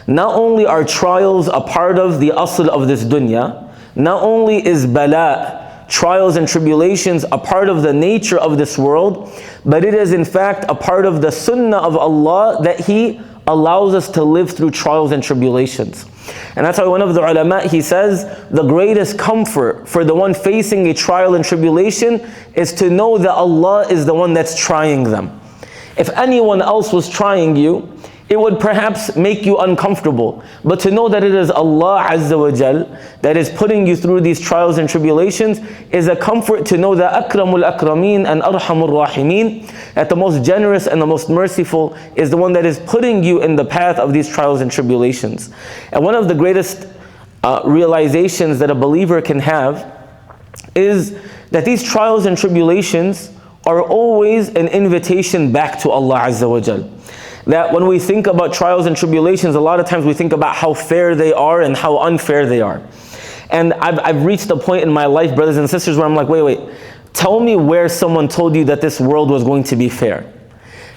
Not only are trials a part of the asl of this dunya, not only is bala, trials and tribulations, a part of the nature of this world, but it is in fact a part of the sunnah of Allah that He allows us to live through trials and tribulations. And that's why one of the ulama, he says, the greatest comfort for the one facing a trial and tribulation is to know that Allah is the one that's trying them. If anyone else was trying you, it would perhaps make you uncomfortable. But to know that it is Allah Azza wa Jal that is putting you through these trials and tribulations is a comfort to know that Akramul Akrameen and Arhamur Rahimeen, that the most generous and the most merciful is the one that is putting you in the path of these trials and tribulations. And one of the greatest realizations that a believer can have is that these trials and tribulations are always an invitation back to Allah Azza wa Jal. That when we think about trials and tribulations, a lot of times we think about how fair they are and how unfair they are. And I've reached a point in my life, brothers and sisters, where I'm like, wait, tell me where someone told you that this world was going to be fair.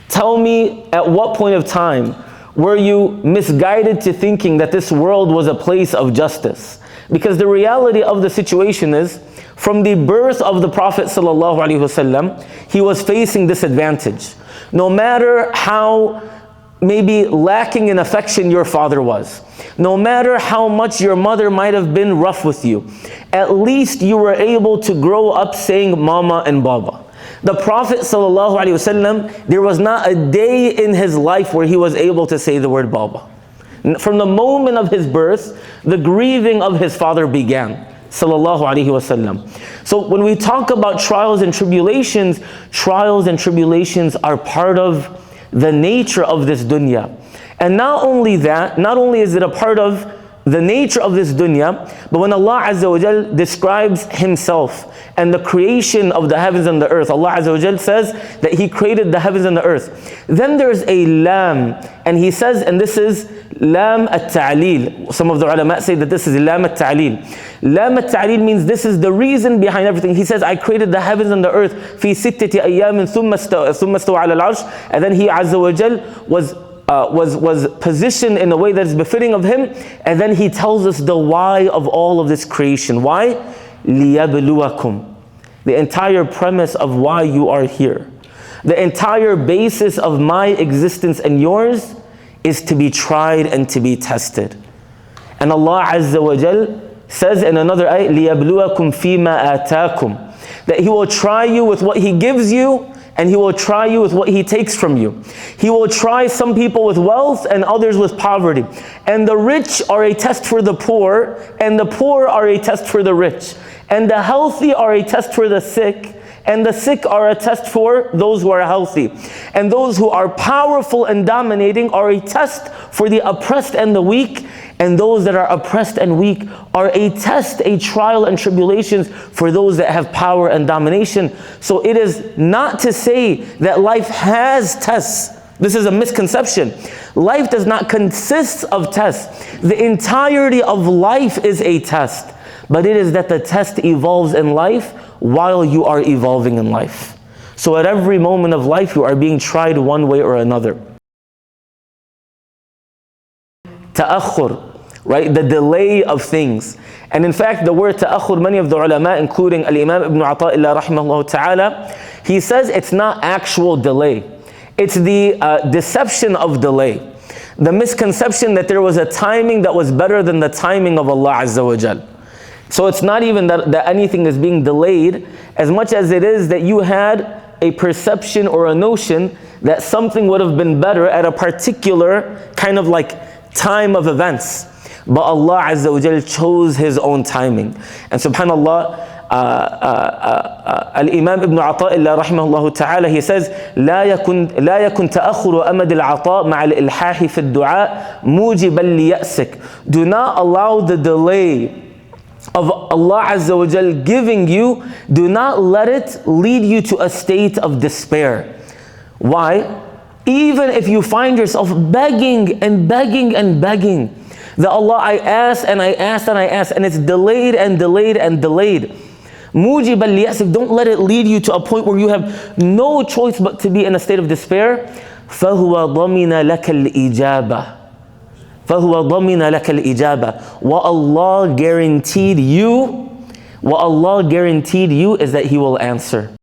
Tell me at what point of time were you misguided to thinking that this world was a place of justice. Because the reality of the situation is, from the birth of the Prophet ﷺ, he was facing disadvantage. No matter how maybe lacking in affection your father was, no matter how much your mother might have been rough with you, at least you were able to grow up saying mama and baba. The Prophet ﷺ, there was not a day in his life where he was able to say the word baba. From the moment of his birth, the grieving of his father began. Sallallahu alaihi wasallam. So when we talk about trials and tribulations are part of the nature of this dunya. And not only that, not only is it a part of the nature of this dunya, but when Allah Azza wa Jal describes Himself and the creation of the heavens and the earth, Allah Azza wa Jal says that He created the heavens and the earth. Then there's a lam, and He says, and this is lam at-ta'lil. Some of the ulama say that this is lam at-ta'lil. Lam at-ta'lil means this is the reason behind everything. He says, I created the heavens and the earth fi sittati ayyamin thumma stawa ala al-arsh. And then He Azza wa Jal was positioned in a way that is befitting of Him, and then He tells us the why of all of this creation. Why? لِيَبْلُوَكُمْ. The entire premise of why you are here, the entire basis of my existence and yours is to be tried and to be tested. And Allah Azza wa Jal says in another ayah, لِيَبْلُوَكُمْ فِي مَا آتَاكُمْ, that He will try you with what He gives you, and He will try you with what He takes from you. He will try some people with wealth and others with poverty. And the rich are a test for the poor, and the poor are a test for the rich. And the healthy are a test for the sick, and the sick are a test for those who are healthy. And those who are powerful and dominating are a test for the oppressed and the weak. And those that are oppressed and weak are a test, a trial and tribulations for those that have power and domination. So it is not to say that life has tests. This is a misconception. Life does not consist of tests. The entirety of life is a test. But it is that the test evolves in life while you are evolving in life. So at every moment of life, you are being tried one way or another. Ta'akhur, right? The delay of things. And in fact, the word ta'akhur, many of the ulama, including Imam Ibn Ata'illah rahimahullah ta'ala, he says it's not actual delay. It's the deception of delay. The misconception that there was a timing that was better than the timing of Allah Azza wa Jal. So it's not even that anything is being delayed, as much as it is that you had a perception or a notion that something would have been better at a particular kind of like time of events. But Allah Azza wa Jal chose His own timing. And subhanallah, Imam Ibn Ata'illah rahimahullah ta'ala, he says, لا يكن تأخر أمد العطاء مع الإلحاح في الدعاء موجبا ليأسك. Do not allow the delay of Allah Azza wa Jal giving you, do not let it lead you to a state of despair. Why? Even if you find yourself begging and begging and begging, that Allah, I asked and I asked and I asked, and it's delayed and delayed and delayed. Mujiban liyasik, don't let it lead you to a point where you have no choice but to be in a state of despair. فَهُوَ ضَمِنَ لَكَ الْإِجَابَةِ فَهُوَ ضَمِنَ لَكَ الْإِجَابَةِ. What Allah guaranteed you is that He will answer.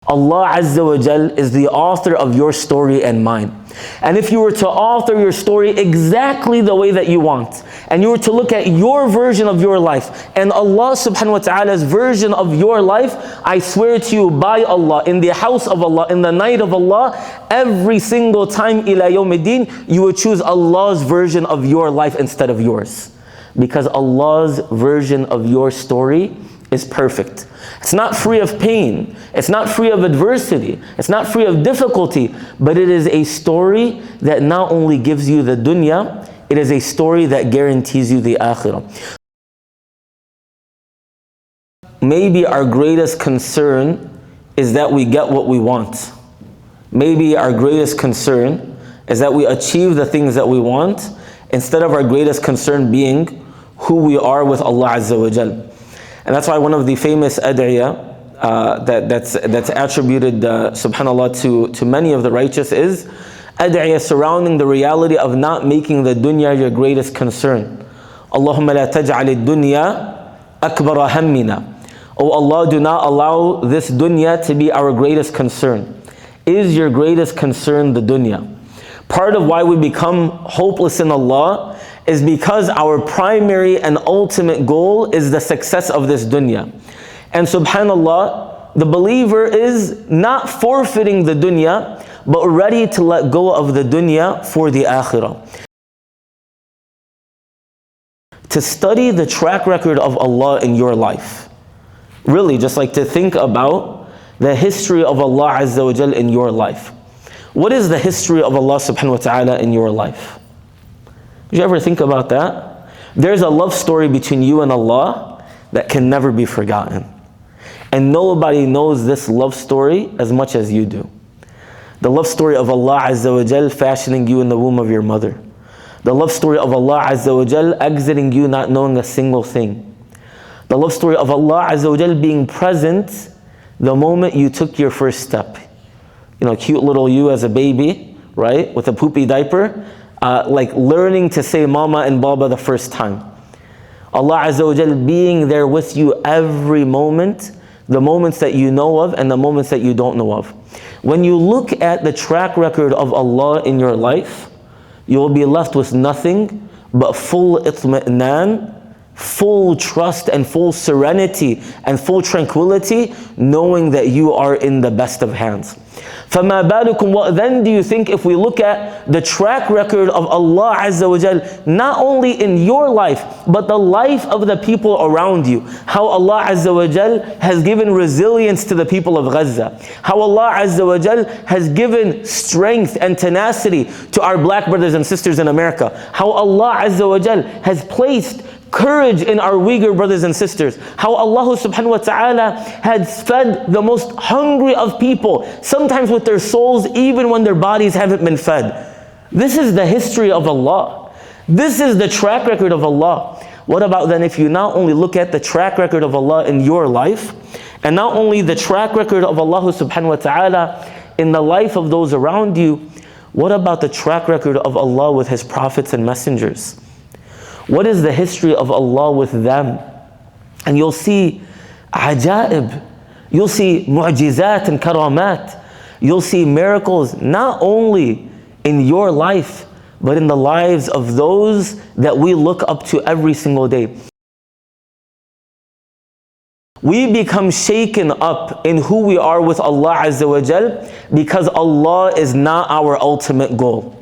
Allah Azza wa Jal is the author of your story and mine. And if you were to author your story exactly the way that you want, and you were to look at your version of your life, and Allah subhanahu wa ta'ala's version of your life, I swear to you by Allah, in the house of Allah, in the night of Allah, every single time ila yawmiddin, you would choose Allah's version of your life instead of yours. Because Allah's version of your story is perfect. It's not free of pain. It's not free of adversity. It's not free of difficulty. But it is a story that not only gives you the dunya, it is a story that guarantees you the akhirah. Maybe our greatest concern is that we get what we want. Maybe our greatest concern is that we achieve the things that we want, instead of our greatest concern being who we are with Allah Azza wa Jal. And that's why one of the famous ad'iyah that's attributed, subhanAllah, to many of the righteous is ad'iyah surrounding the reality of not making the dunya your greatest concern. Allahumma la taj'al ad-dunya akbara hammina. Oh Allah, do not allow this dunya to be our greatest concern. Is your greatest concern the dunya? Part of why we become hopeless in Allah is because our primary and ultimate goal is the success of this dunya. And subhanallah, the believer is not forfeiting the dunya, but ready to let go of the dunya for the akhirah. To study the track record of Allah in your life. Really, just like to think about the history of Allah Azza wa Jal in your life. What is the history of Allah subhanahu wa ta'ala in your life? Did you ever think about that? There's a love story between you and Allah that can never be forgotten. And nobody knows this love story as much as you do. The love story of Allah Azza wa Jal fashioning you in the womb of your mother. The love story of Allah Azza wa Jal exiting you not knowing a single thing. The love story of Allah Azza wa Jal being present the moment you took your first step. You know, cute little you as a baby, right? With a poopy diaper. Like learning to say mama and baba the first time. Allah Azza wa Jal being there with you every moment, the moments that you know of and the moments that you don't know of. When you look at the track record of Allah in your life, you will be left with nothing but full itmi'nan, full trust and full serenity and full tranquility, knowing that you are in the best of hands. فَمَا بَالُكُمْ. What then do you think if we look at the track record of Allah Azza wa Jal, not only in your life, but the life of the people around you. How Allah Azza wa Jal has given resilience to the people of Gaza. How Allah Azza wa Jal has given strength and tenacity to our black brothers and sisters in America. How Allah Azza wa Jal has placed courage in our Uyghur brothers and sisters. How Allah subhanahu wa ta'ala has fed the most hungry of people, sometimes with their souls, even when their bodies haven't been fed. This is the history of Allah. This is the track record of Allah. What about then if you not only look at the track record of Allah in your life, and not only the track record of Allah subhanahu wa ta'ala in the life of those around you, what about the track record of Allah with His prophets and messengers? What is the history of Allah with them? And you'll see ajaib, you'll see mu'jizat and karamat, you'll see miracles not only in your life, but in the lives of those that we look up to every single day. We become shaken up in who we are with Allah Azza wa Jal because Allah is not our ultimate goal.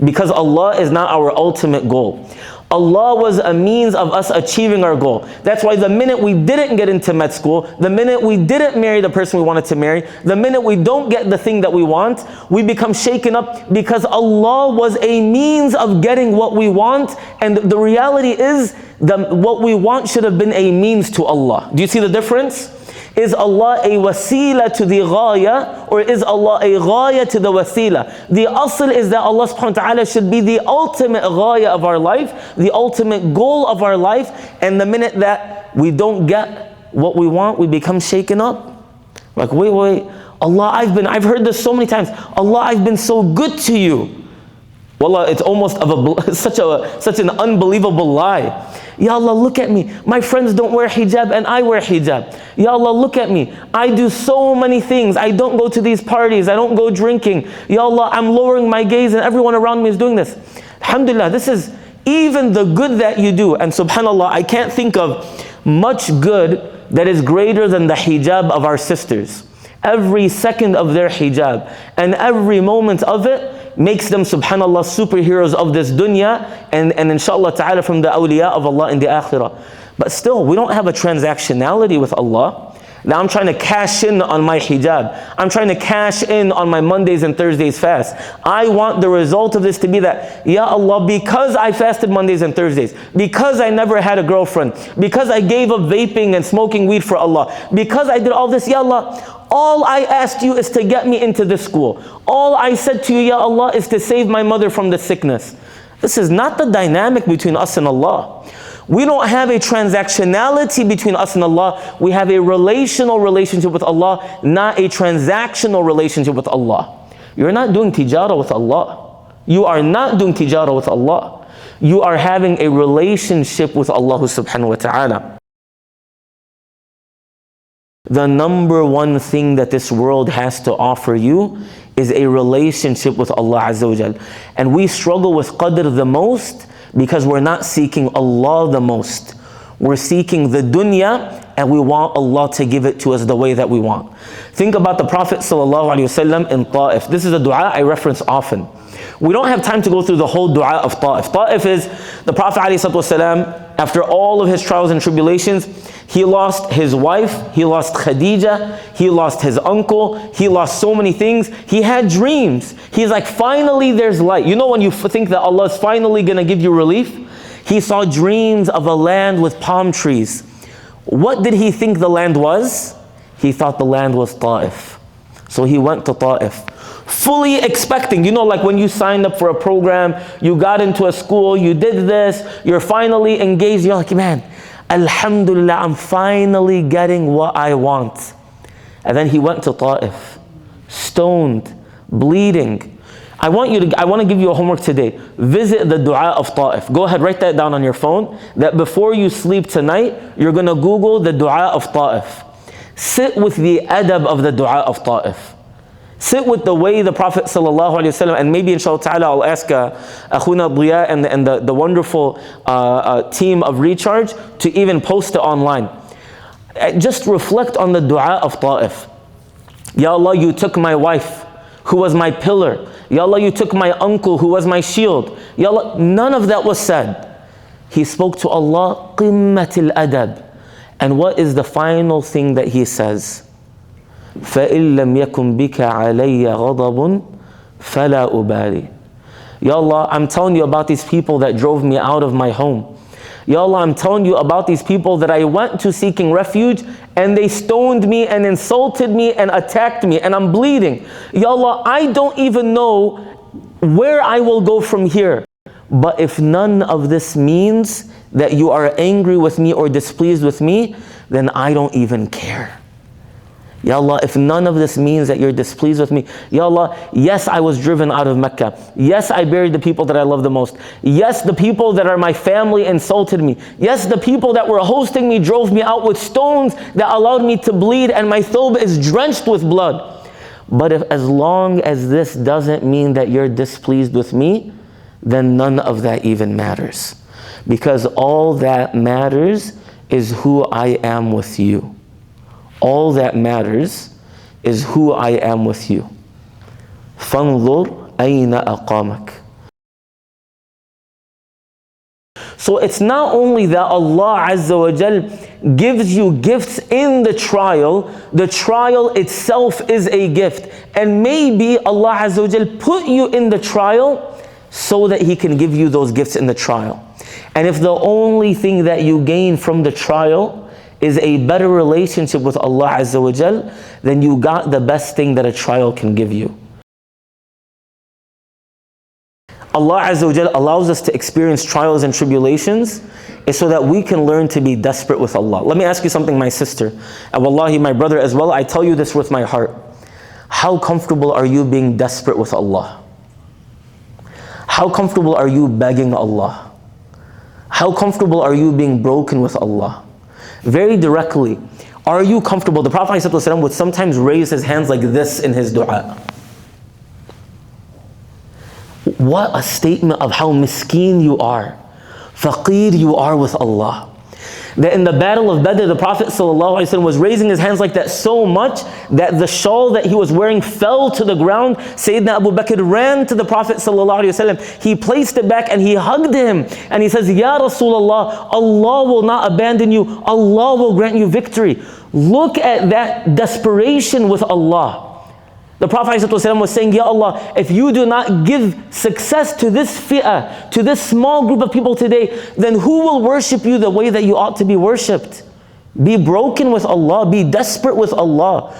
Because Allah is not our ultimate goal. Allah was a means of us achieving our goal. That's why the minute we didn't get into med school, the minute we didn't marry the person we wanted to marry, the minute we don't get the thing that we want, we become shaken up because Allah was a means of getting what we want. And the reality is that what we want should have been a means to Allah. Do you see the difference? Is Allah a wasila to the ghaya, or is Allah a ghaya to the wasila? The asl is that Allah subhanahu wa ta'ala should be the ultimate ghaya of our life, the ultimate goal of our life, and the minute that we don't get what we want, we become shaken up. Like, wait, Allah, I've heard this so many times. Allah, I've been so good to you. Wallah, it's almost such an unbelievable lie. Ya Allah, look at me. My friends don't wear hijab and I wear hijab. Ya Allah, look at me. I do so many things. I don't go to these parties. I don't go drinking. Ya Allah, I'm lowering my gaze and everyone around me is doing this. Alhamdulillah, this is even the good that you do. And subhanAllah, I can't think of much good that is greater than the hijab of our sisters. Every second of their hijab and every moment of it makes them, subhanAllah, superheroes of this dunya and inshallah ta'ala from the awliya of Allah in the akhirah. But still, we don't have a transactionality with Allah. Now I'm trying to cash in on my hijab. I'm trying to cash in on my Mondays and Thursdays fast. I want the result of this to be that, Ya Allah, because I fasted Mondays and Thursdays, because I never had a girlfriend, because I gave up vaping and smoking weed for Allah, because I did all this, Ya Allah, all I asked you is to get me into this school. All I said to you, Ya Allah, is to save my mother from the sickness. This is not the dynamic between us and Allah. We don't have a transactionality between us and Allah. We have a relational relationship with Allah, not a transactional relationship with Allah. You're not doing tijara with Allah. You are not doing tijara with Allah. You are having a relationship with Allah subhanahu wa ta'ala. The number one thing that this world has to offer you is a relationship with Allah Azza wa Jal. And we struggle with qadr the most because we're not seeking Allah the most. We're seeking the dunya and we want Allah to give it to us the way that we want. Think about the Prophet ﷺ in Ta'if. This is a dua I reference often. We don't have time to go through the whole dua of Ta'if. Ta'if is the Prophet ﷺ, after all of his trials and tribulations, he lost his wife, he lost Khadija, he lost his uncle, he lost so many things. He had dreams. He's like, finally there's light. You know when you think that Allah is finally going to give you relief? He saw dreams of a land with palm trees. What did he think the land was? He thought the land was Ta'if. So he went to Ta'if, fully expecting, you know, like when you signed up for a program, you got into a school, you did this, you're finally engaged, you're like, man, Alhamdulillah, I'm finally getting what I want. And then he went to Ta'if, stoned, bleeding. I want to give you a homework today. Visit the dua of Ta'if. Go ahead, write that down on your phone, that before you sleep tonight, you're going to Google the dua of Ta'if. Sit with the adab of the dua of Ta'if. Sit with the way the Prophet ﷺ, and maybe inshallah ta'ala I'll ask Akhuna Diya and the wonderful team of Recharge to even post it online. Just reflect on the dua of Ta'if. Ya Allah, you took my wife, who was my pillar. Ya Allah, you took my uncle, who was my shield. Ya Allah, none of that was said. He spoke to Allah, qimmatil adab. And what is the final thing that he says? فَإِن لَمْ يَكُنْ بِكَ عَلَيَّ غَضَبٌ فَلَا أُبَالِي. Ya Allah, I'm telling you about these people that drove me out of my home. Ya Allah, I'm telling you about these people that I went to seeking refuge and they stoned me and insulted me and attacked me and I'm bleeding. Ya Allah, I don't even know where I will go from here. But if none of this means that you are angry with me or displeased with me, then I don't even care. Ya Allah, if none of this means that you're displeased with me, Ya Allah, yes, I was driven out of Mecca. Yes, I buried the people that I love the most. Yes, the people that are my family insulted me. Yes, the people that were hosting me drove me out with stones that allowed me to bleed and my thawb is drenched with blood. But as long as this doesn't mean that you're displeased with me, then none of that even matters. Because all that matters is who I am with you. All that matters is who I am with you. فَانظُرْ أَيْنَ أَقَامَكَ. So it's not only that Allah Azza wa Jal gives you gifts in the trial itself is a gift. And maybe Allah Azza wa Jal put you in the trial so that He can give you those gifts in the trial. And if the only thing that you gain from the trial is a better relationship with Allah Azza wa Jal, then you got the best thing that a trial can give you. Allah Azza wa Jal allows us to experience trials and tribulations is so that we can learn to be desperate with Allah. Let me ask you something, my sister, and wallahi, my brother as well, I tell you this with my heart. How comfortable are you being desperate with Allah? How comfortable are you begging Allah? How comfortable are you being broken with Allah? Very directly, are you comfortable? The Prophet ﷺ would sometimes raise his hands like this in his dua. What a statement of how miskeen you are, faqir you are with Allah. That in the battle of Badr, the Prophet ﷺ was raising his hands like that so much that the shawl that he was wearing fell to the ground. Sayyidina Abu Bakr ran to the Prophet ﷺ. He placed it back and he hugged him. And he says, Ya Rasulullah, Allah will not abandon you. Allah will grant you victory. Look at that desperation with Allah. The Prophet ﷺ was saying, Ya Allah, if you do not give success to this fi'ah, to this small group of people today, then who will worship you the way that you ought to be worshipped? Be broken with Allah, be desperate with Allah.